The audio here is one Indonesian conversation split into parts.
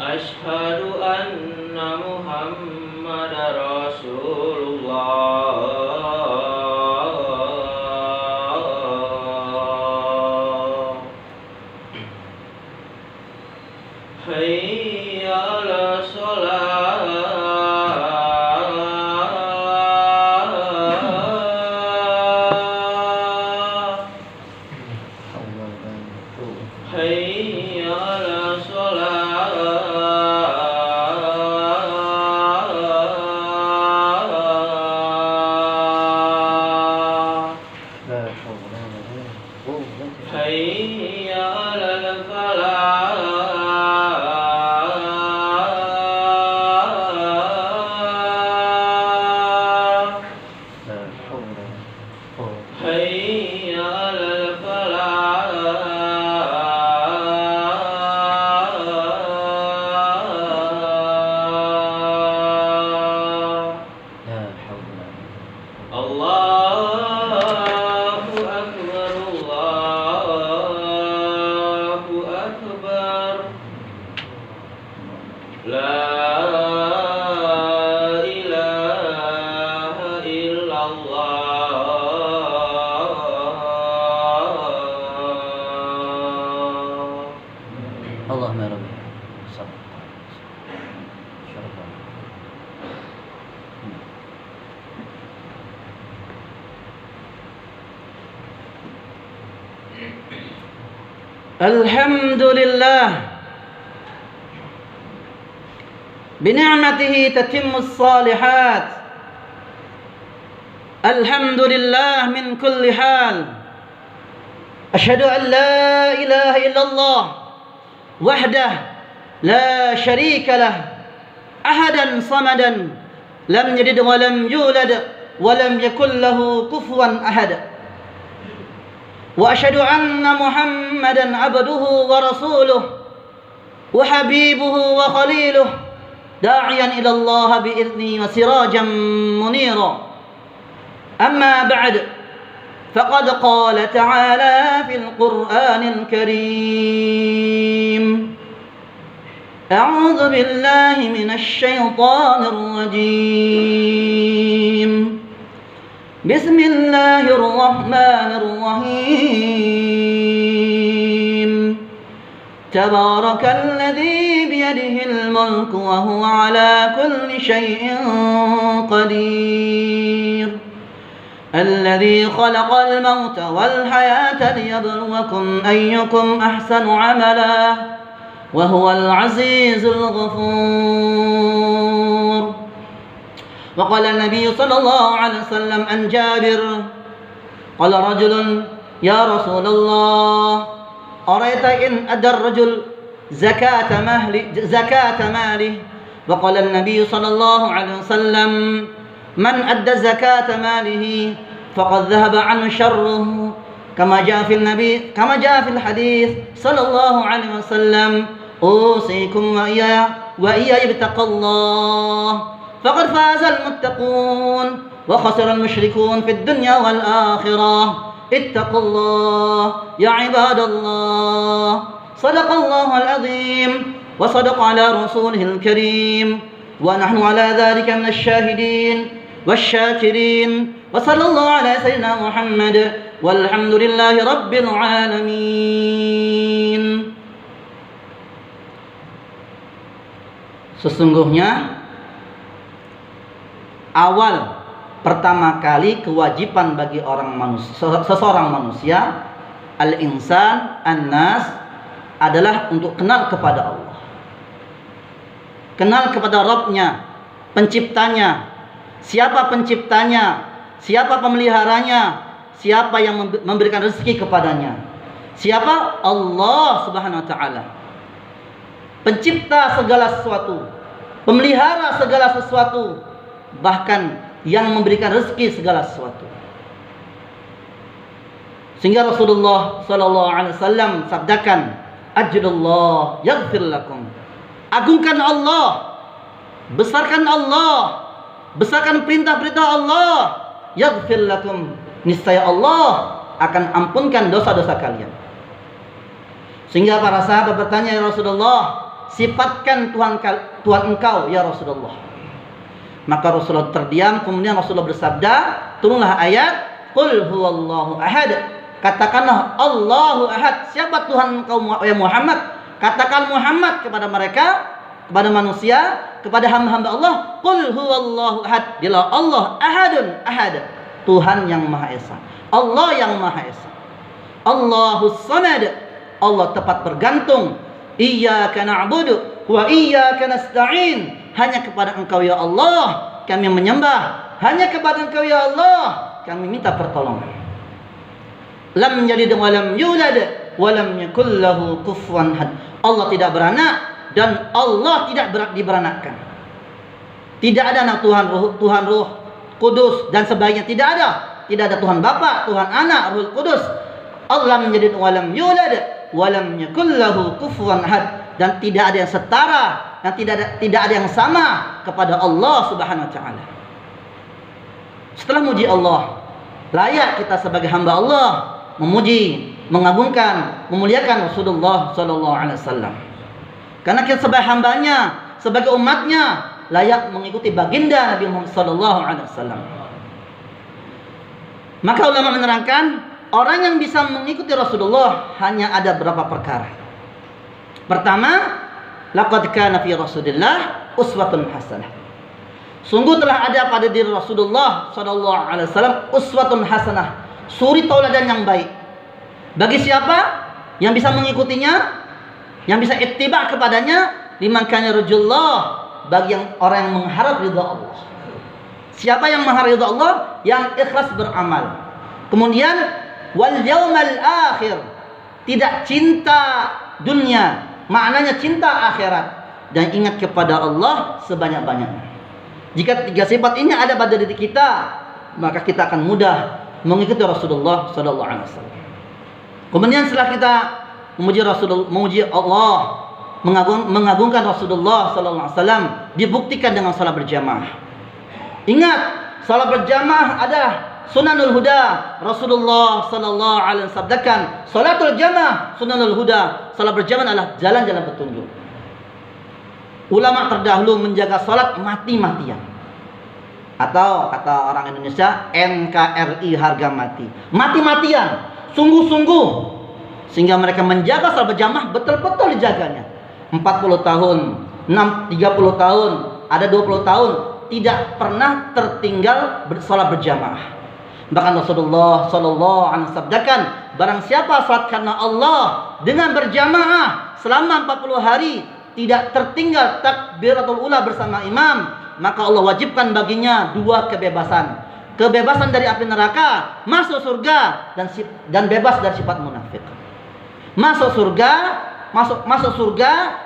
Asyhadu anna Muhammadar Rasulullah. Hayya 'alas shalah. Hayya 'alas shalah. Hayya 'alal falah. Hayya 'alal falah. Allahu akbar, Allahu akbar. La ilaha illallah. Allahumma rabbi. Alhamdulillah bini'matihi tatimmus salihat. Alhamdulillah min kulli hal. Asyhadu an la ilaha illallah wahdah la syarika lah, ahadan samadan, lam yalid wa lam yulad wa lam yakul lahu kufuwan ahad. Wa asyhadu anna Muhammadan abduhu wa rasuluh wa habibuhu wa khaliluh, da'iyan ila Allah bi'izni wa sirajan munira. Amma ba'd, faqad qala ta'ala fil Qur'anil Karim. A'udzu billahi minasy syaithanir rajim. Bismillahirrahmanirrahim. Tabarakalladzi biyadihil mulku wa huwa ala kulli syai'in qadir. Alladzi khalaqal mauta wal hayata liyabluwakum ayyukum ahsanu 'amala wa huwal 'azizul ghafur. وقال النبي صلى الله عليه وسلم عن جابر قال رجل يا رسول الله أرأيت إن أدى الرجل زكاة ماله. وقال النبي صلى الله عليه وسلم من أدى زكاة ماله فقد ذهب عنه شره، كما جاء في الحديث صلى الله عليه وسلم أوصيكم وإياي بتقوى الله فقد فاز المتقون وخسر المشركون في الدنيا والآخرة. اتقوا الله يا عباد الله. صدق الله العظيم وصدق على رسوله الكريم، ونحن على ذلك من الشاهدين والشاكرين. وصلى الله على سيدنا محمد والحمد لله رب العالمين. Sesungguhnya awal pertama kali kewajiban bagi seseorang manusia, al-insan, an-nas, adalah untuk kenal kepada Allah. Kenal kepada Rabb-nya, penciptanya. Siapa penciptanya? Siapa pemeliharanya? Siapa yang memberikan rezeki kepadanya? Siapa? Allah Subhanahu wa taala. Pencipta segala sesuatu, pemelihara segala sesuatu, bahkan yang memberikan rezeki segala sesuatu. Sehingga Rasulullah sallallahu alaihi wasallam sabdakan, "Ajlullah yaghfir lakum." Agungkan Allah, besarkan Allah, besarkan perintah-perintah Allah, yaghfir lakum. Niscaya Allah akan ampunkan dosa-dosa kalian. Sehingga para sahabat bertanya, "Ya Rasulullah, sifatkan Tuhan engkau ya Rasulullah. Maka Rasulullah terdiam, kemudian Rasulullah bersabda, turunlah ayat, qul huwallahu ahad. Katakanlah Allahu ahad. Siapa Tuhan engkau ya Muhammad? Katakan Muhammad kepada mereka, kepada manusia, kepada hamba-hamba Allah, qul huwallahu ahad. Dialah Allah ahadun ahad. Tuhan yang Maha Esa. Allah yang Maha Esa. Allahus samad. Allah tepat bergantung. Iyyaka na'budu wa iyyaka nasta'in. Hanya kepada Engkau ya Allah kami menyembah. Hanya kepada Engkau ya Allah kami minta pertolongan. Lam yalid wa lam yulad wa lam yakul lahu kufuwan ahad. Allah tidak beranak dan Allah tidak diberanakkan. Tidak ada anak Tuhan Ruh Kudus dan sebagainya, tidak ada. Tidak ada Tuhan Bapa, Tuhan Anak, Ruh Kudus. Allah menjadi walam yulad walam yakul lahu kufuwan ahad, dan tidak ada yang setara, dan tidak ada yang sama kepada Allah Subhanahu wa taala. Setelah muji Allah, layak kita sebagai hamba Allah memuji, mengagungkan, memuliakan Rasulullah sallallahu alaihi wasallam. Karena kita sebagai hambanya, sebagai umatnya, layak mengikuti baginda Nabi Muhammad sallallahu alaihi wasallam. Maka ulama menerangkan, orang yang bisa mengikuti Rasulullah hanya ada beberapa perkara. Pertama, laqad kana fi Rasulillah uswatun hasanah. Sungguh telah ada pada diri Rasulullah sallallahu alaihi wasallam uswatun hasanah, suri tauladan yang baik. Bagi siapa yang bisa mengikutinya, yang bisa ittiba kepadanya, liman kana rajulullah, bagi orang yang mengharap ridha Allah. Siapa yang mengharap ridha Allah? Yang ikhlas beramal. Kemudian wal yaumal akhir, tidak cinta dunia, maknanya cinta akhirat, dan ingat kepada Allah sebanyak-banyaknya. Jika tiga sifat ini ada pada diri kita, maka kita akan mudah mengikuti Rasulullah sallallahu alaihi wasallam. Kemudian setelah kita memuji Allah, mengagungkan Rasulullah sallallahu alaihi wasallam, dibuktikan dengan salat berjamaah. Ingat, salat berjamaah adalah sunanul huda. Rasulullah sallallahu alaihi wasallam sabdakan, salatul jamaah sunanul huda. Salat berjamaah adalah jalan-jalan petunjuk. Ulama terdahulu menjaga salat mati-matian, atau kata orang Indonesia NKRI, harga mati. Mati-matian, sungguh-sungguh, sehingga mereka menjaga salat berjamaah betul-betul dijaganya. 40 tahun, 30 tahun, ada 20 tahun tidak pernah tertinggal salat berjamaah. Bahkan Rasulullah sallallahu alaihi wasallam sabdakan, barang siapa salat karena Allah dengan berjamaah selama 40 hari, tidak tertinggal takbiratul ula bersama imam, maka Allah wajibkan baginya dua kebebasan. Kebebasan dari api neraka, masuk surga, dan bebas dari sifat munafik. Masuk surga,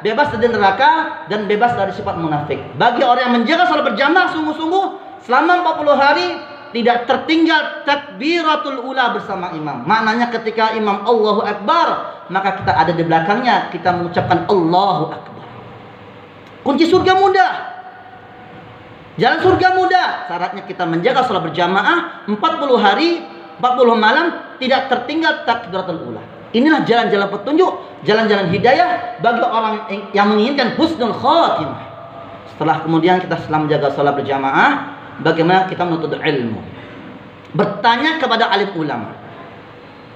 bebas dari neraka, dan bebas dari sifat munafik. Bagi orang yang menjaga salat berjamaah sungguh-sungguh selama 40 hari, tidak tertinggal takbiratul ula bersama imam. Maknanya ketika imam Allahu Akbar, maka kita ada di belakangnya, kita mengucapkan Allahu Akbar. Kunci surga mudah, jalan surga mudah. Syaratnya kita menjaga salat berjamaah 40 hari, 40 malam, tidak tertinggal takbiratul ula. Inilah jalan-jalan petunjuk, jalan-jalan hidayah bagi orang yang menginginkan husnul khatimah. Setelah menjaga salat berjamaah, bagaimana kita menuntut ilmu? Bertanya kepada alim ulama.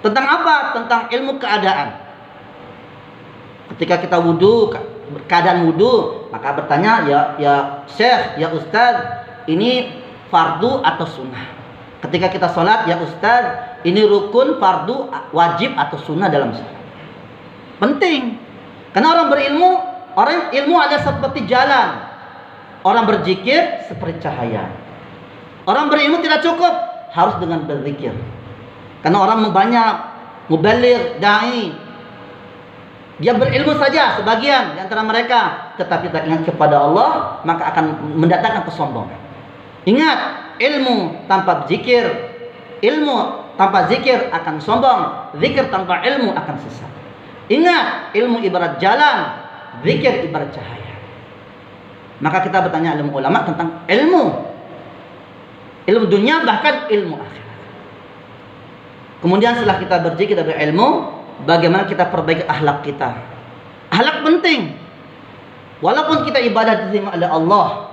Tentang apa? Tentang ilmu keadaan. Ketika kita wudu, keadaan wudu, maka bertanya, ya Syekh, ya Ustaz, ini fardu atau sunnah? Ketika kita sholat, ya Ustaz, ini rukun, fardu, wajib atau sunnah dalam sholat? Penting. Karena orang berilmu, orang ilmu ada seperti jalan. Orang berzikir seperti cahaya. Orang berilmu tidak cukup, harus dengan berzikir. Karena orang banyak mubaligh, dai, dia berilmu saja sebagian di antara mereka, tetapi tak ingat kepada Allah, maka akan mendatangkan kesombongan. Ingat, ilmu tanpa zikir, ilmu tanpa zikir akan sombong, zikir tanpa ilmu akan sesat. Ingat, ilmu ibarat jalan, zikir ibarat cahaya. Maka kita bertanya ilmu ulama tentang ilmu dunia, bahkan ilmu akhirat. Kemudian setelah kita berzikir dari ilmu, bagaimana kita perbaiki akhlak kita. Akhlak penting. Walaupun kita ibadah diterima oleh Allah,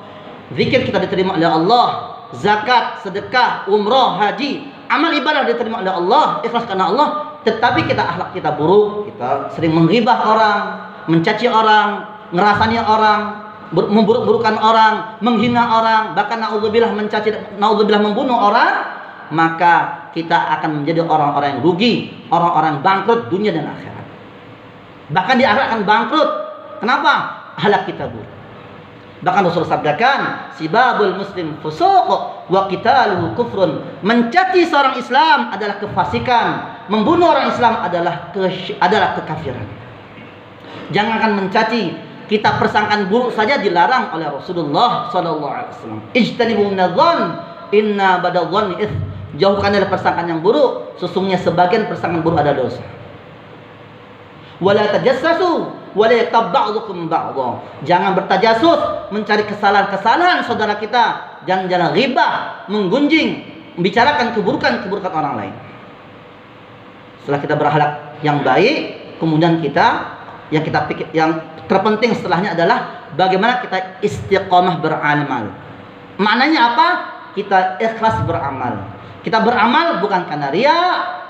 zikir kita diterima oleh Allah, zakat, sedekah, umrah, haji, amal ibadah diterima oleh Allah, ikhlas karena Allah, tetapi kita akhlak kita buruk, kita sering menghibah orang, mencaci orang, ngerasani orang, memburuk-burukan orang, menghina orang, bahkan naudzubillah mencaci, naudzubillah membunuh orang, maka kita akan menjadi orang-orang yang rugi, orang-orang bangkrut dunia dan akhirat. Bahkan di akhirat akan bangkrut. Kenapa? Akhlak kita buruk. Bahkan Rasul sabdakan, sibabul muslim fusuq wa qitaluhu kufrun. Mencaci seorang Islam adalah kefasikan, membunuh orang Islam adalah kekafiran. Jangankan mencaci, kita persangkaan buruk saja dilarang oleh Rasulullah sallallahu alaihi wasallam. Ijtanibu minadh-dhann inna badadh-dhanni its. Jauhkan dari persangkaan yang buruk, sesungguhnya sebagian persangkaan buruk adalah dosa. Wala tajassasu wala yaghtab ba'dukum ba'dha. Jangan bertajasus, mencari kesalahan-kesalahan saudara kita. Jangan ghibah, menggunjing, membicarakan keburukan-keburukan orang lain. Setelah kita berakhlak yang baik, kemudian yang kita pikir, yang terpenting setelahnya adalah bagaimana kita istiqomah beramal. Maknanya apa? Kita ikhlas beramal. Kita beramal bukan karena riya,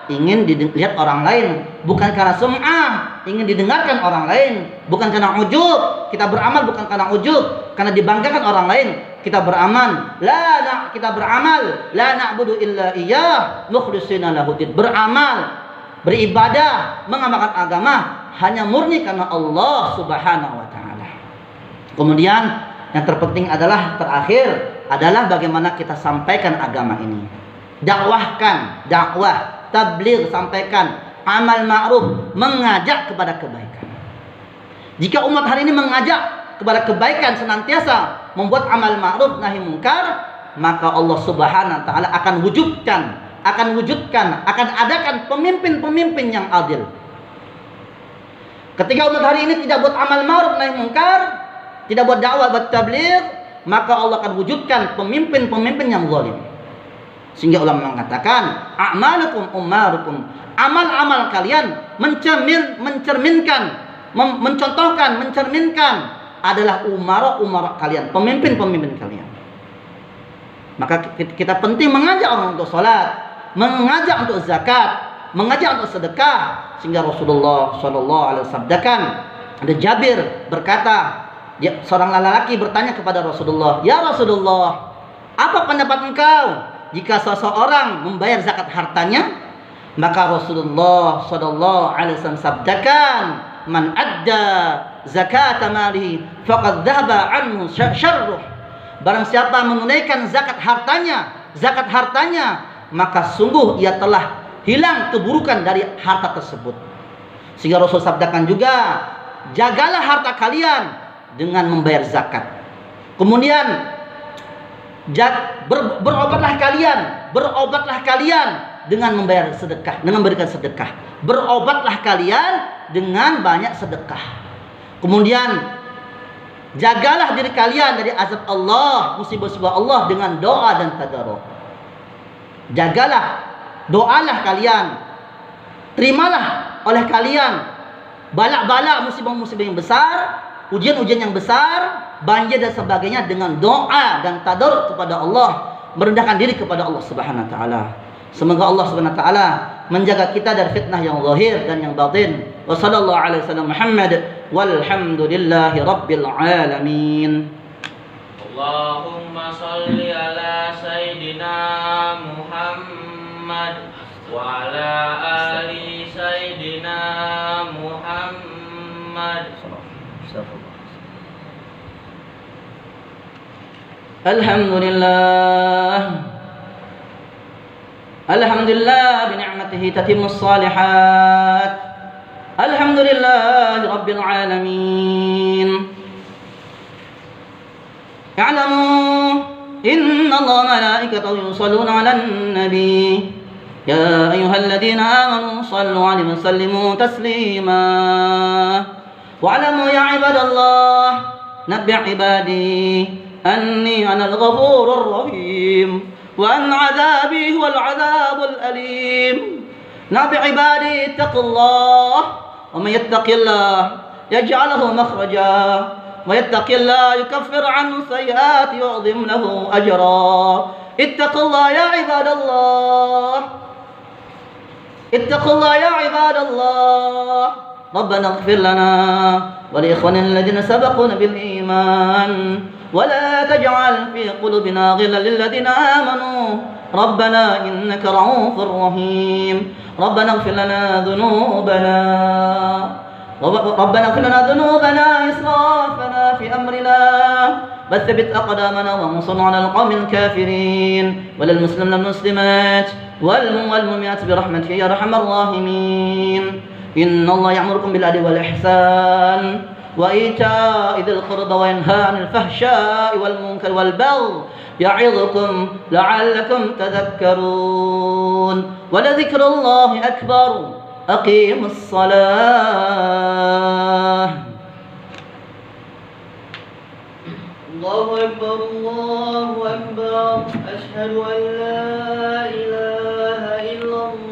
ingin dilihat orang lain, bukan karena sum'ah, ingin didengarkan orang lain, bukan karena ujub. Kita beramal bukan karena ujub, karena dibanggakan orang lain. Kita beramal, kita beramal, la na'budu illa iyyah, mukhlishina lahudid. Beramal, beribadah, mengamalkan agama hanya murni karena Allah Subhanahu wa taala. Kemudian yang terpenting adalah terakhir adalah bagaimana kita sampaikan agama ini. Dakwahkan, dakwah, tabligh, sampaikan, amal ma'ruf, mengajak kepada kebaikan. Jika umat hari ini mengajak kepada kebaikan senantiasa, membuat amal ma'ruf nahi munkar, maka Allah Subhanahu wa taala akan wujudkan, akan adakan pemimpin-pemimpin yang adil. Ketika umat hari ini tidak buat amal ma'ruf nahi munkar, tidak buat dakwah, buat tabligh, maka Allah akan wujudkan pemimpin-pemimpin yang zalim. Sehingga ulama mengatakan, a'malukum ummarukum. Amal-amal kalian mencerminkan, mencerminkan adalah umara kalian, pemimpin-pemimpin kalian. Maka kita penting mengajak orang untuk salat, mengajak untuk zakat, mengajak untuk sedekah. Sehingga Rasulullah sallallahu alaihi wasallam sabdakan, ada Jabir berkata, seorang lelaki bertanya kepada Rasulullah, "Ya Rasulullah, apa pendapat engkau jika seseorang membayar zakat hartanya?" Maka Rasulullah sallallahu alaihi wasallam sabdakan, "Man adda zakat malihi faqad dhahaba anhu syarruh." Barang siapa menunaikan zakat hartanya, maka sungguh ia telah hilang keburukan dari harta tersebut. Sehingga Rasul sabdakan juga, jagalah harta kalian dengan membayar zakat. Kemudian berobatlah kalian dengan membayar sedekah, dengan memberikan sedekah. Berobatlah kalian dengan banyak sedekah. Kemudian jagalah diri kalian dari azab Allah, musibah-musibah Allah dengan doa dan tadarruk. Jagalah, doalah kalian, terimalah oleh kalian bala-bala, musibah-musibah yang besar, ujian-ujian yang besar, banjir dan sebagainya dengan doa dan tadarruk kepada Allah, merendahkan diri kepada Allah Subhanahu wa taala. Semoga Allah Subhanahu wa taala menjaga kita dari fitnah yang zahir dan yang batin. Wa sallallahu alaihi wasallam Muhammad walhamdulillahi rabbil alamin. Allahumma salli ala sayyidina Muhammad wa ala ali sayyidina Muhammad. Alhamdulillah bi ni'matihi tatimmus salihat. Alhamdulillahi rabbil alamin. Ya'lamu inna Allaha wa malaikatahu yusalluna 'alan nabi. Ya ayyuhalladzina amanu sallu 'alaihi wa sallimu taslima. Wa'lamu ya ibadallah nabbi' ibadi anni anal ghafurur rahim wa an 'adzabi huwal 'adzabul alim. Nabi ibadi ittaqullah wa may yattaqillah yaj'al lahu makhraja ويتق الله يكفر عنه السيئات يعظم له أجرا. اتقوا الله يا عباد الله، اتقوا الله يا عباد الله. ربنا اغفر لنا ولإخواننا الذين سبقونا بالإيمان ولا تجعل في قلوبنا غلا للذين آمنوا ربنا إنك رؤوف رحيم. ربنا اغفر لنا ذنوبنا إسرافنا في أمرنا وثبت أقدامنا وانصرنا على القوم الكافرين وللمسلمين والمسلمات والمؤمنات برحمتك يا أرحم الراحمين. إن الله يأمركم بالعدل والإحسان وإيتاء ذي القربى وينهى عن الفحشاء والمنكر والبغي يعظكم لعلكم تذكرون. ولذكر الله أكبر. أقيموا الصلاة. الله أكبر الله أكبر. أشهد أن لا